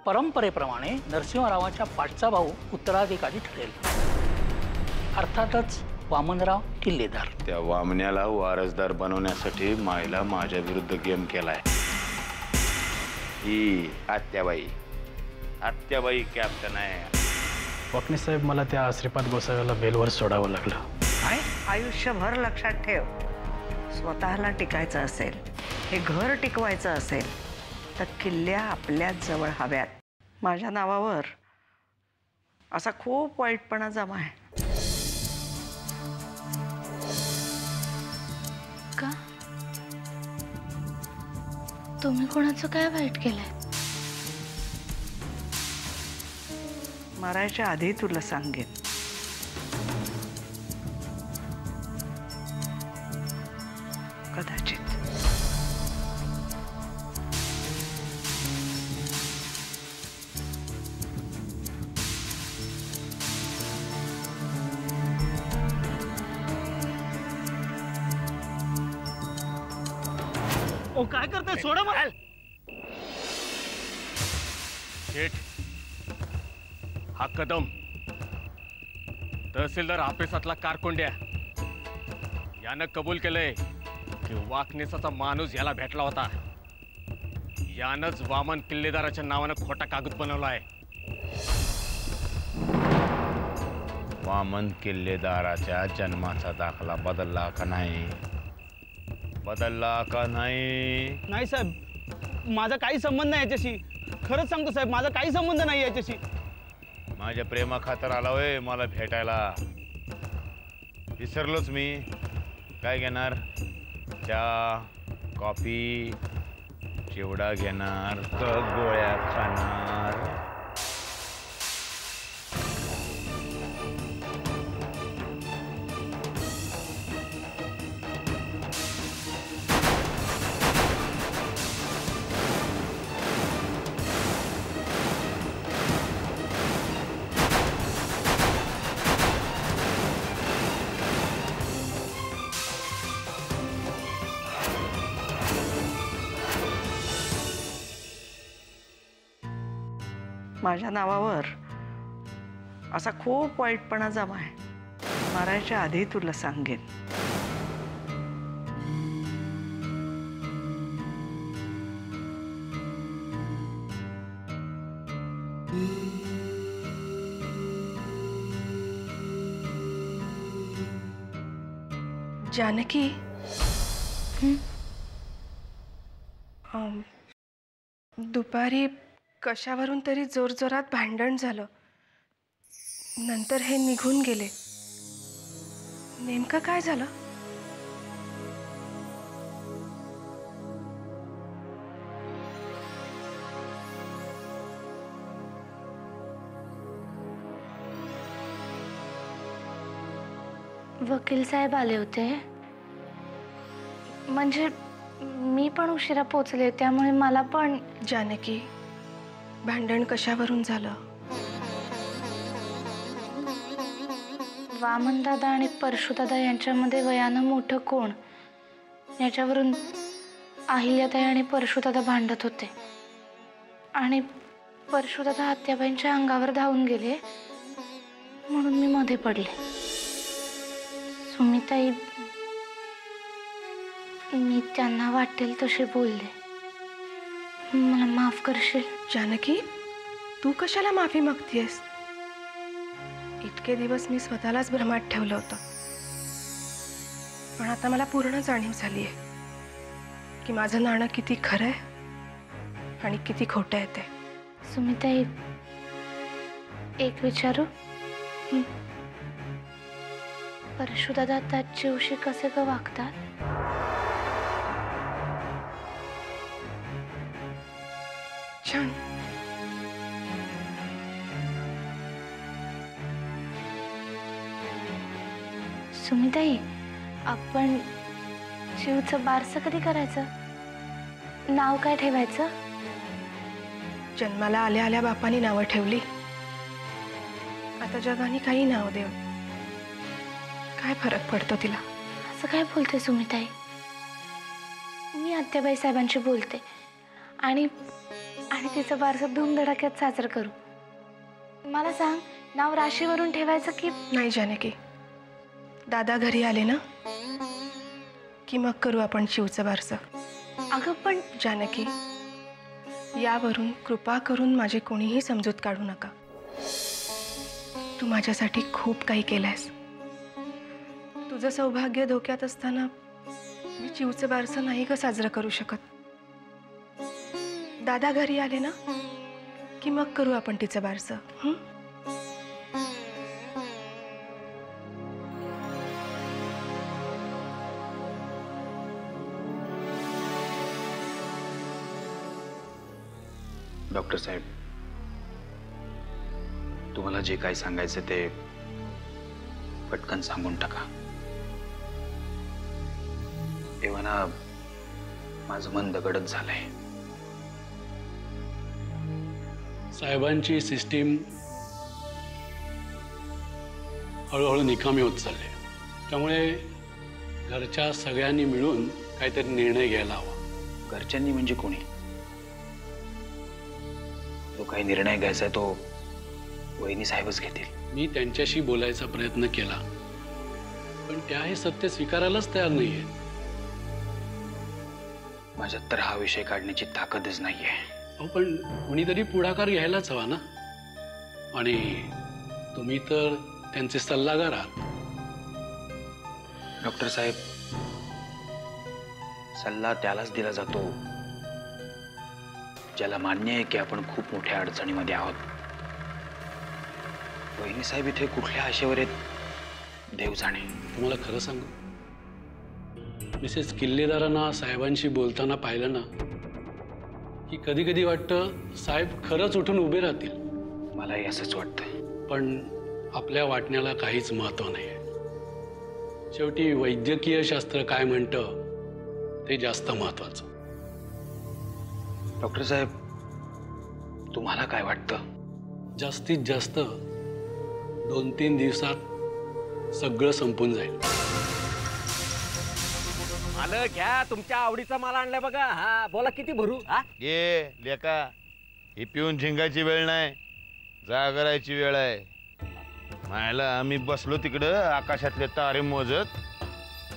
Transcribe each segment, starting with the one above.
परंपरेप्रमाणे नरसिंहरावाच्या पाठचा भाऊ उत्तराधिकारी ठरेल, अर्थातच वामनराव किल्लेदार। त्या वामण्याला वारसदार बनवण्यासाठी मायला माझ्या विरुद्ध गेम केलाय। ही आत्याबाई कॅप्टन आहे। वकने साहेब, मला त्या श्रीपाद गोसाव्याला बेलवर सोडावं लागलं। आयुष्यभर लक्षात ठेव, स्वतःला टिकायचं असेल, हे घर टिकवायचं असेल तर किल्ल्या आपल्याच जवळ हव्यात। माझ्या नावावर असा खूप वाईटपणा जमा आहे। का? तुम्ही कोणाचं काय वाईट केलंय? मरायच्या आधी तुला सांगेन। कदाचित ओ काय करताय? सोडा मला। शेठ, हा कदम तहसीलदार ऑफिसातला कारकोंड्या यानं कबूल केलंय की वाकनेसाचा माणूस याला भेटला होता। यानंच वामन किल्लेदाराच्या नावानं खोटा कागद बनवलाय। वामन किल्लेदाराच्या जन्माचा दाखला बदलला का नाही? नाही साहेब, माझा काही संबंध नाही याच्याशी। खरंच सांगतो साहेब, माझा काही संबंध नाही याच्याशी। माझ्या प्रेमा खातर आला होय मला भेटायला? विसरलोच मी। काय घेणार? चहा, कॉफी, चिवडा घेणार का गोळ्या खाणार? माझ्या नावावर असा खूप वाईटपणा जमा आहे। मरायच्या आधी तुला सांगेन। जानकी, दुपारी कशावरून तरी जोरजोरात भांडण झालं, नंतर हे निघून गेले। नेमकं काय झालं? वकील साहेब आले होते, म्हणजे मी पण उशिरा पोचले, त्यामुळे मला पण। जानकी, भांडण कशावरून झालं? वामनदादा आणि परशुदादा यांच्यामध्ये वयानं मोठं कोण याच्यावरून अहिल्याताई आणि परशुदादा भांडत होते, आणि परशुदादा आत्याबाईंच्या अंगावर धावून गेले, म्हणून मी मध्ये पडले। सुमिताई, मी त्यांना वाटेल तसे बोलले, मला माफ करशील? जानकी, तू कशाला माफी मागतेस? इतके दिवस मी स्वतःलाच भ्रमात ठेवलं होतं, पण आता मला पूर्ण जाणीव झाली आहे की माझं नाणं किती खरं आहे आणि किती खोटं आहे ते। सुमिताई, एक विचारू? परशुदादा आता जीवशी कसे ग वागतात? छान। सुमिताई, आपण जीवचं बारसं कधी करायचं? नाव काय ठेवायचं? जन्माला आल्या आल्या बापाने नावं ठेवली, आता जगाने काही नाव देऊ, काय फरक पडतो तिला? असं काय बोलते सुमिताई? मी आत्याबाई साहेबांशी बोलते, आणि आणि तिचं बारसं धूमधडाक्यात साजरं करू. मला सांग, नाव राशीवरून ठेवायचं की? नाही जानकी, दादा घरी आले ना की मग करू आपण शिवचं बारसं. अगं पण जानकी, यावरून कृपा करून माझी कोणीही समजूत काढू नका. तू माझ्यासाठी खूप काही केलंयस. तुझं सौभाग्य धोक्यात असताना मी चिवचं बारसं नाही का साजरं करू शकत. दादा घरी आले ना की मग करू आपण तिचं बारसं. हं? डॉक्टर साहेब, तुम्हाला जे काही सांगायचं ते पटकन सांगून टाका. एव्हाना माझं मन दगडच झालंय. साहेबांची सिस्टीम हळूहळू निकामी होत चालली. त्यामुळे घरच्या सगळ्यांनी मिळून काहीतरी निर्णय घ्यायला हवा. घरच्यांनी म्हणजे कोणी? जो काही निर्णय घ्यायचा तो वहिनी साहेबच घेतील. मी त्यांच्याशी बोलायचा प्रयत्न केला, पण त्या हे सत्य स्वीकारायलाच तयार नाहीये. माझ्यात तर हा विषय काढण्याची ताकदच नाहीये. अहो, पण कोणीतरी पुढाकार घ्यायलाच हवा ना. आणि तुम्ही तर त्यांचे सल्लागार आहात. डॉक्टर साहेब, सल्ला त्यालाच दिला जातो ज्याला मान्य आहे की आपण खूप मोठ्या अडचणीमध्ये आहोत. वहिनी साहेब इथे कुठल्या आशेवर आहेत देव जाणे. तुम्हाला खरं सांगू, मिसेस किल्लेदारांना साहेबांशी बोलताना पाहिलं ना की कधी कधी वाटतं साहेब खरंच उठून उभे राहतील. मलाही असंच वाटतं. पण आपल्या वाटण्याला काहीच महत्व नाही. शेवटी वैद्यकीय शास्त्र काय म्हणतं ते जास्त महत्वाचं. डॉक्टर साहेब, तुम्हाला काय वाटतं? जास्तीत जास्त 2-3 दिवसात सगळं संपून जाईल. आलं घ्या, तुमच्या आवडीचा माल आणलाय बघा. हा बोला, किती भरू? हा ये लेका, ही पिऊन झिंगायची वेळ नाही, जागरायची वेळ आहे. मायला आम्ही बसलो तिकडं आकाशातले तारे मोजत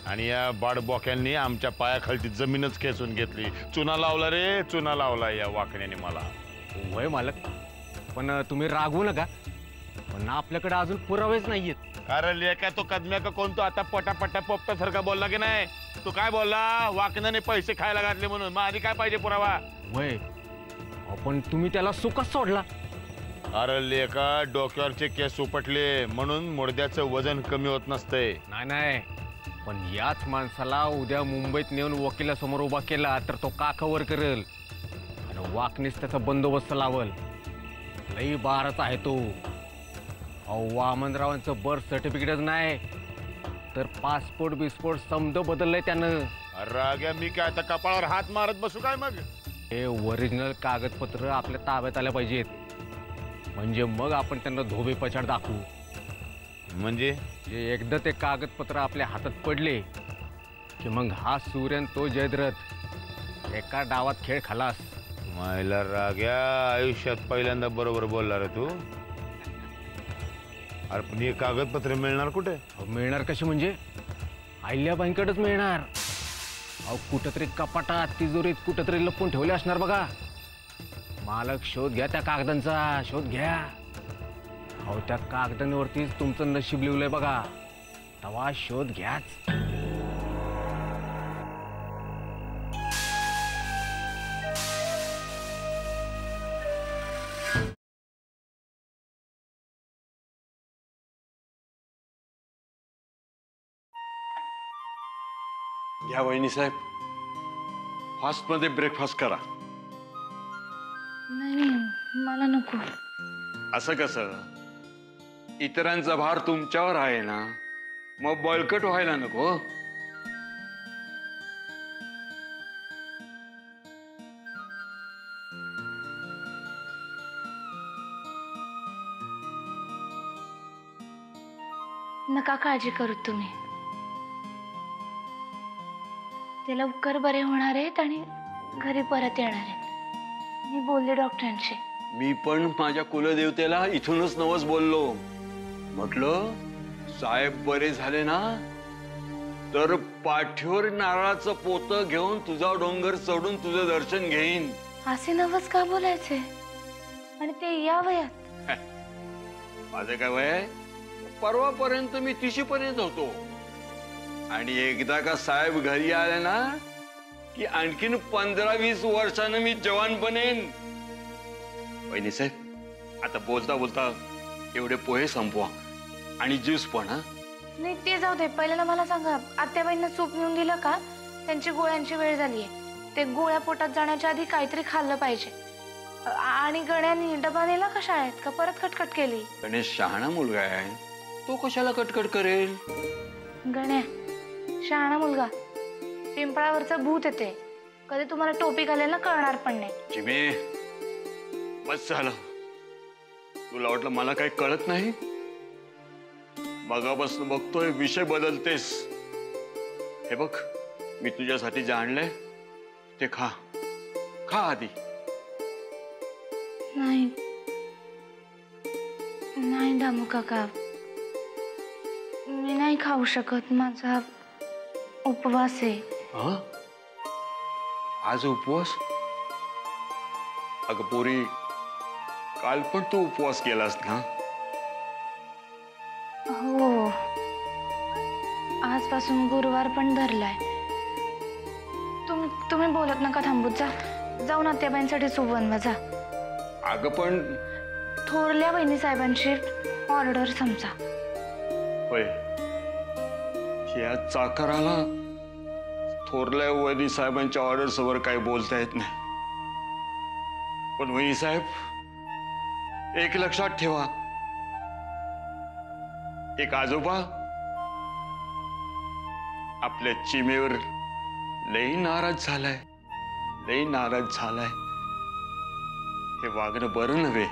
आणि या बाडबोक्यांनी आमच्या पायाखालची जमीनच खेचून घेतली. चुना लावला रे, चुना लावला या वाकण्याने मला. वय मालक, पण तुम्ही रागवू नका, पण आपल्याकडे अजून पुरावेच नाहीयेत. अरे लेका, तो कदम्या का कोण? तो आता पटापटा पोपटासारखा बोलला की नाही? तू काय बोलला? वाकण्याने पैसे खायला घातले म्हणून. मग आधी काय पाहिजे पुरावा? वय, पण तुम्ही त्याला सुखच सोडला. अरे लेका, डोक्यावरचे केस उपटले म्हणून मुडद्याचं वजन कमी होत नसतंय. नाही, पण याच माणसाला उद्या मुंबईत नेऊन वकिलासमोर उभा केला तर तो काखावर करेल आणि वाकणीस त्याचा बंदोबस्त लावल. लई बारच आहे तो. अहो, वामनरावांचं बर्थ सर्टिफिकेटच नाही तर पासपोर्ट बिस्पोर्ट समज बदललंय त्यानं. राग्या, मी काय आता कपाळावर हात मारत बसू काय मग? हे ओरिजिनल कागदपत्र आपल्या ताब्यात आल्या पाहिजेत, म्हणजे मग आपण त्यांना धोबे पछाड दाखवू. म्हणजे एकदा ते कागदपत्र आपल्या हातात पडले की मग हा सूर्यन तो जयद्रथ एका डावात खेळ खलास. मायला राग्या, आयुष्यात पहिल्यांदा बरोबर बोलला रे तू. अरे पण हे कागदपत्र मिळणार कुठे? मिळणार कशी म्हणजे? अहिल्याबाईंकडेच मिळणार. अहो, कुठंतरी कपाटात तिजोरीत कुठंतरी लपून ठेवले असणार बघा. मालक, शोध घ्या त्या कागदांचा, शोध घ्या. अहो, त्या कागदांवरतीच तुमचं नशीब लिवलंय बघा. तवा शोध घ्याच. घ्या वहिनी साहेब, फास्टमध्ये ब्रेकफास्ट करा. नाही, मला नको. असं कसं? इतरांचा भार तुमच्यावर आहे ना, मग बळकट व्हायला नको? नका काळजी करू तुम्ही. ते लवकर बरे होणार आहेत आणि घरी परत येणार आहेत. मी बोलले डॉक्टरांशी. मी पण माझ्या कुलदेवतेला इथूनच नवस बोललो. म्हटलं साहेब बरे झाले ना तर पाठीवर नारळाचं पोतं घेऊन तुझा डोंगर चढून तुझं दर्शन घेईन. असे नवस का बोलायचे आणि ते या वयात? माझं काय वय आहे? परवापर्यंत मी 30 पर्यंत होतो आणि एकदा का साहेब घरी आले ना की आणखीन 15-20 वर्षानं मी जवान बनेन. वहिनी साहेब आता बोलता बोलता एवढे पोहे संपवा आणि ज्यूस पण. हा नाही ते जाऊ दे, पहिल्याला मला सांगा, आत्याबाईंना सूप नेऊन दिलं का? त्यांची गोळ्यांची वेळ झालीये. ते गोळ्या पोटात जाण्याच्या आधी काहीतरी खाल्लं पाहिजे. आणि गण्यानी डबा नेला का शाळेत का परत कटकट केली? गणेश शहाणा मुलगा आहे, तो कशाला कटकट करेल? गण्या शहाणा मुलगा, पिंपळावरचं भूत येते, कधी तुम्हाला टोपी घालायला कळणार पण नाही. चिमे बस झालं. तुला वाटलं मला काही कळत नाही? मगापासून बघतोय विषय बदलतेस. हे बघ मी तुझ्यासाठी जे आणलंय ते खा. खा आधी. नाही नाही दामू काका, मी नाही खाऊ शकत, माझा उपवास आहे. हा आज उपवास? अगं पोरी काल पण तू उपवास केलास ना? हो, आजपासून गुरुवार पण धरलाय. तुम्ही बोलत नका, थांबूत जा. जाऊन आत्याबाईंसाठी सूप बनवा जा. अगं पण थोरल्या बहिणी साहेबांची ऑर्डर समजा. होय, या चाकराला थोरल्या वहिनी साहेबांच्या ऑर्डर समोर काही बोलता येत नाही. पण वहिनी साहेब एक लक्षात ठेवा, एक आजोबा आपल्या चिमेवर लई नाराज झालाय, लई नाराज झालाय. हे वागणं बरं नव्हे.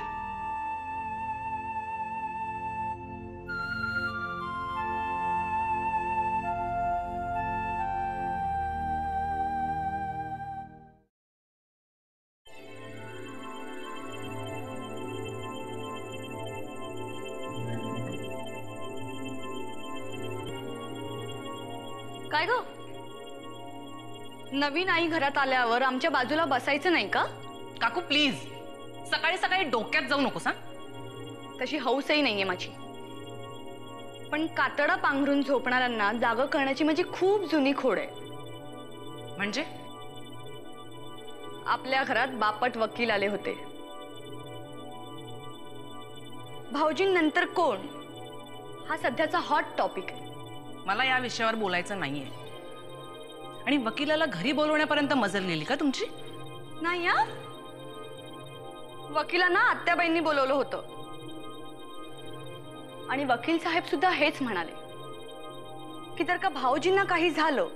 काय ग, नवीन आई घरात आल्यावर आमच्या बाजूला बसायचं नाही का? काकू प्लीज, सकाळी सकाळी डोक्यात जाऊ नकोस. हा तशी हौसही नाहीये माझी, पण कातडा पांघरून झोपणाऱ्यांना जागं करण्याची माझी खूप जुनी खोड आहे. म्हणजे आपल्या घरात बापट वकील आले होते. भाऊजींनंतर कोण हा सध्याचा हॉट टॉपिक आहे. मला या विषयावर बोलायचं नाहीये. आणि वकिलाला घरी बोलवण्यापर्यंत मजल लिहिली का तुमची? नाही हा, वकिलांना आत्याबाईंनी बोलवलं होतं आणि वकील साहेब सुद्धा हेच म्हणाले की जर का भाऊजींना काही झालं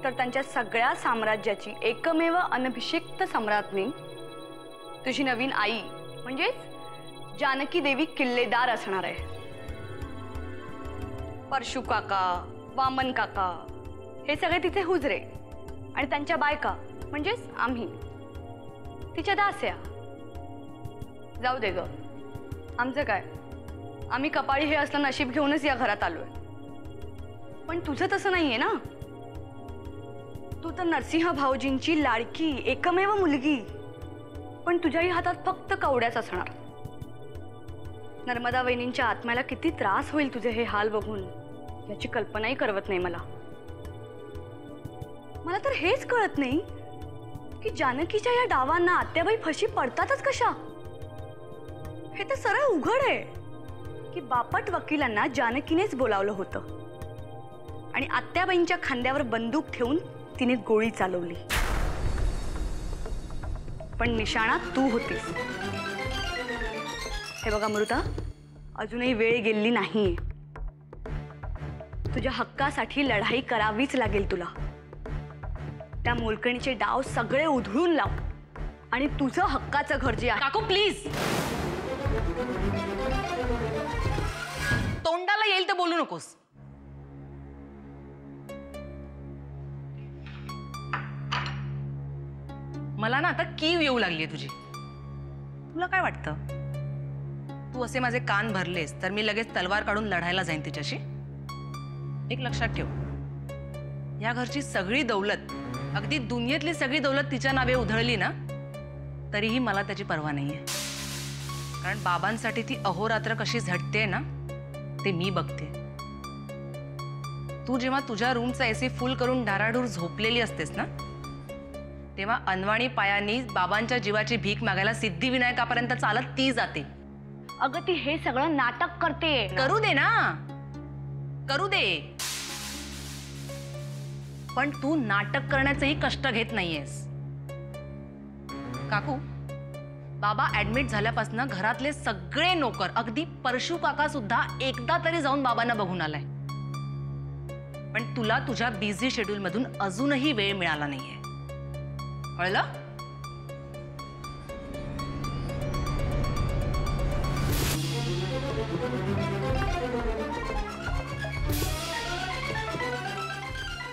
तर त्यांच्या सगळ्या साम्राज्याची एकमेव अनभिषिक्त सम्राज्ञी तुझी नवीन आई म्हणजेच जानकी देवी किल्लेदार असणार आहे. परशु काका, वामन काका हे सगळे तिचे हुजरे आणि त्यांच्या बायका म्हणजेच आम्ही तिच्या दास्या. जाऊ दे ग, आमचं काय, आम्ही कपाळी हे असलं नशीब घेऊनच या घरात आलोय. पण तुझं तसं नाहीये ना. तू तर नरसिंह भाऊजींची लाडकी एकमेव मुलगी, पण तुझ्याही हातात फक्त कवड्याच असणार. नर्मदा वहिनींच्या आत्म्याला किती त्रास होईल तुझे हे हाल बघून याची कल्पनाही करवत नाही मला. मला तर हेच कळत नाही की जानकीच्या या डावांना आत्याबाई फशी पडतातच कशा. हे तर सरळ उघड आहे की बापट वकिलांना जानकीनेच बोलावलं होतं आणि आत्याबाईंच्या खांद्यावर बंदूक ठेवून तिने गोळी चालवली. पण निशाणा तू होतीस. हे बघा अमृता, अजूनही वेळ गेली नाहीये. तुझ्या हक्कासाठी लढाई करावीच लागेल तुला. त्या मोलकणीचे डाव सगळे उधळून लाव आणि तुझं हक्काचं घर जे आहे. काकू प्लीज, तोंडाला येईल तर बोलू नकोस. मला ना आता कीव येऊ लागली तुझी. तुला काय वाटतं, तू असे माझे कान भरलेस तर मी लगेच तलवार काढून लढायला जाईन तिच्याशी? एक लक्षात ठेव, या घरची सगळी दौलत, अगदी दुनियेतली सगळी दौलत तिच्या नावे उधळली ना तरीही मला त्याची पर्वा नाहीये. कारण बाबांसाठी ती अहोरात्र कशी झटते ना ते मी बघते. तू जेव्हा तुझ्या रूमचा एसी फुल करून डाराडूर झोपलेली असतेस ना तेव्हा अनवाणी पायांनी बाबांच्या जीवाची भीक मागायला सिद्धिविनायकापर्यंत चालत ती जाते. अगं ती हे सगळं नाटक करते. करू दे ना, करू दे, पण तू नाटक करण्याचेही कष्ट घेत नाहीयेस. काकू, बाबा ऍडमिट झाल्यापासून घरातले सगळे नोकर, अगदी परशू काका सुद्धा एकदा तरी जाऊन बाबांना बघून आलाय. पण तुला तुझ्या बिझी शेड्यूल मधून अजूनही वेळ मिळाला नाहीये, कळलं?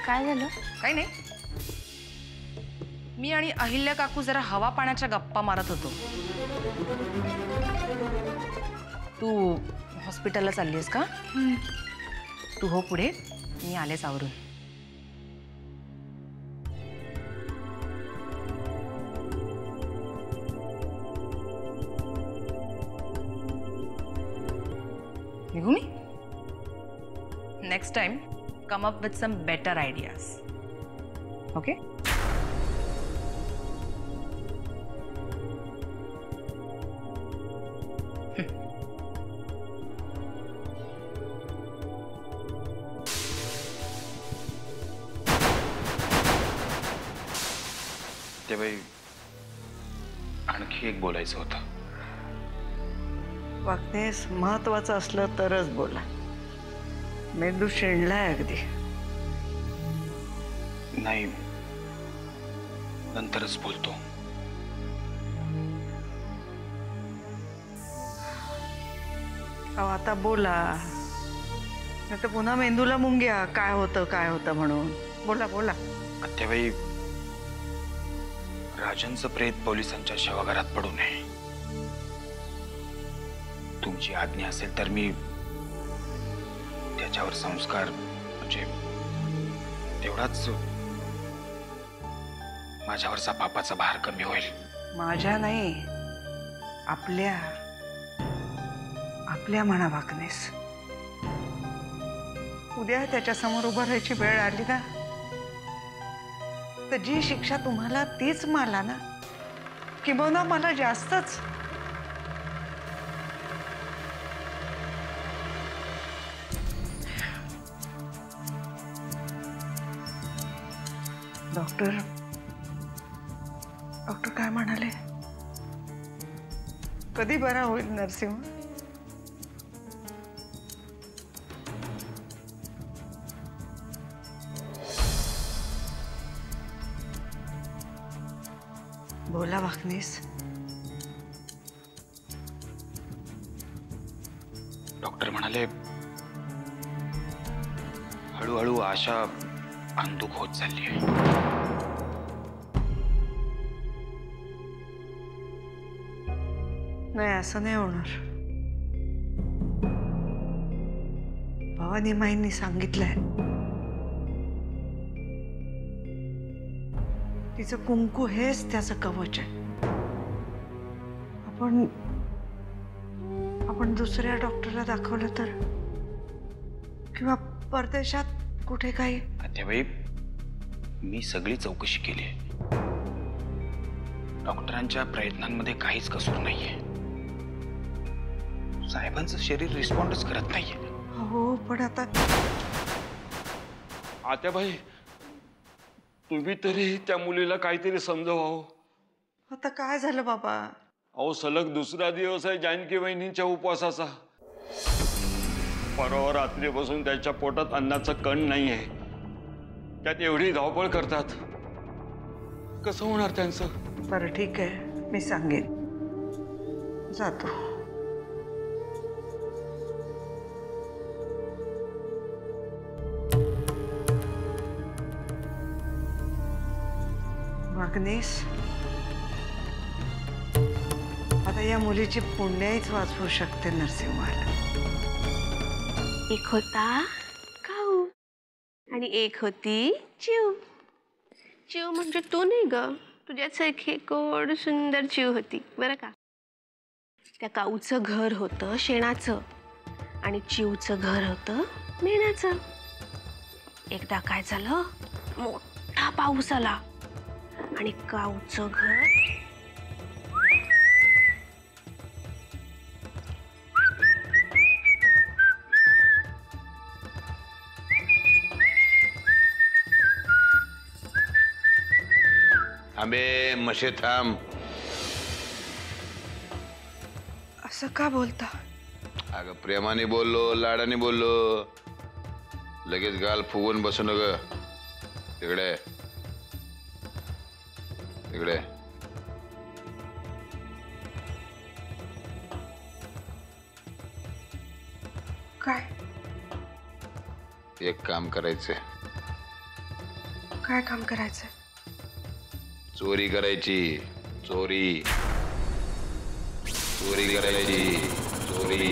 काय झालं? काही नाही. मी आणि अहिल्या काकू जरा हवा पाण्याच्या गप्पा मारत होतो. तू हॉस्पिटलला चाललीस का? तू हो पुढे, मी आलेच आवरून. निघू मी? Next time come up with some better ideas. Okay? ते बाई, आणखी एक बोलायचं होतं. वागणेस महत्वाचं असलं तरच बोला. मेंदू शेणलाय अगदी. नाही, नंतरच बोलतो. अहो आता बोला, नाही तर पुन्हा मेंदूला मुंग्या काय होतं म्हणून. बोला बोला. आत्याबाई, राजनचं प्रेत पोलिसांच्या शवागारात पडू नये. तुमची आज्ञा असेल तर मी त्याच्यावर संस्कार, म्हणजे तेवढाच माझ्यावरचा पापाचा भार कमी होईल. माझ्या नाही, आपल्या म्हणा वागणेस. उद्या त्याच्या समोर उभं राहायची वेळ आली ना तर जी शिक्षा तुम्हाला तीच मला ना, किंबहुना मला जास्तच. डॉक्टर काय म्हणाले? कधी बरा होईल नरसिंह? बोला वागणेस. डॉक्टर म्हणाले हळूहळू आशा अंधुक होत चालली आहे. नाही, असं नाही होणार. भवानी माईंनी सांगितलंय तिचं कुंकू हेच त्याचं कवच आहे. आपण दुसऱ्या डॉक्टरला दाखवलं तर, किंवा परदेशात कुठे काही. आत्याबाई, मी सगळी चौकशी केली आहे. डॉक्टरांच्या प्रयत्नांमध्ये काहीच कसूर नाहीये. साहेबांचं शरीर रिस्पॉन्डच करत नाहीये. हो, पण आता आत्याबाई, तुम्ही तरी त्या मुलीला काहीतरी समजवावं. आता काय झालं बाबा? अहो, सलग दुसरा दिवस आहे जानकी वहिनींच्या उपवासाचा. परवा रात्रीपासून त्याच्या पोटात अन्नाचं कण नाहीये. त्यात एवढी धावपळ करतात, कसं होणार त्यांचं? बरं ठीक आहे, मी सांगेन. जातो. वागणेस, या मुलीची पुण्याईच वाचवू शकते नरसिंहाला. एक होता काऊ आणि एक होती चिव. चिव म्हणजे तू नाही ग, तुझ्यासारखी गोड सुंदर चिव होती बरं का. त्या काऊचं घर होतं शेणाचं आणि चिवचं घर होतं मेणाचं. एकदा काय झालं, मोठा पाऊस आला आणि काऊचं घर थांबे मशे थांब. असं का बोलता? अगं प्रेमाने बोललो, लाडाने बोललो. लगेच गाल फुगून बसू नग. तिकडे तिकडे. काय एक काम करायचंय. काय काम करायचं? चोरी करायची. चोरी चोरी करायची. चोरी